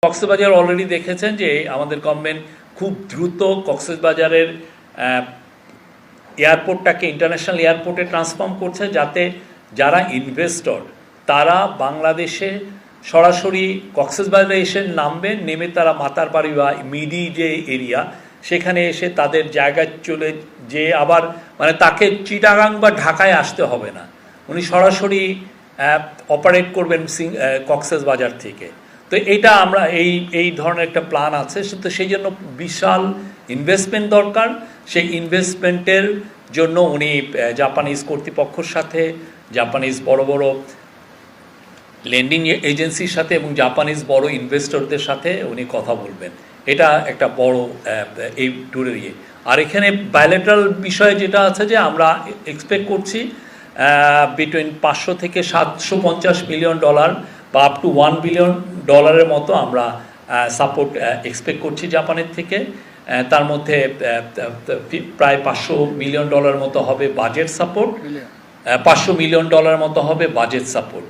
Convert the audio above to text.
Cox's Bazar already দেখেছেন যে আমাদের গভর্নমেন্ট খুব দ্রুত কক্সবাজারের এয়ারপোর্টটাকে ইন্টারন্যাশনাল এয়ারপোর্টে ট্রান্সফর্ম করছে, যাতে যারা ইনভেস্টর তারা বাংলাদেশে সরাসরি কক্সবাজারে এসে নামবেন, নেমে তারা মাতারবাড়ি বা মিডি যে এরিয়া সেখানে এসে তাদের জায়গায় চলে যে আবার মানে তাকে চিটাগাং বা ঢাকায় আসতে হবে না, উনি সরাসরি অপারেট করবেন কক্সবাজার থেকে। তো এইটা আমরা এই ধরনের একটা প্ল্যান আছে, তো সেই জন্য বিশাল ইনভেস্টমেন্ট দরকার। সেই ইনভেস্টমেন্টের জন্য উনি জাপানিজ কর্তৃপক্ষের সাথে, জাপানিজ বড় বড় লেন্ডিং এজেন্সির সাথে এবং জাপানিজ বড় ইনভেস্টরদের সাথে উনি কথা বলবেন। এটা একটা বড় এই ট্যুরের ইয়ে। আর এখানে বায়োলেটারাল বিষয়ে যেটা আছে যে আমরা এক্সপেক্ট করছি বিটুইন 500 থেকে 750 মিলিয়ন ডলার বা আপ টু $1 বিলিয়ন মতো আমরা সাপোর্ট এক্সপেক্ট করছি জাপানের থেকে। তার মধ্যে প্রায় $500 মিলিয়ন মতো হবে বাজেট সাপোর্ট, $500 মিলিয়ন মতো হবে বাজেট সাপোর্ট।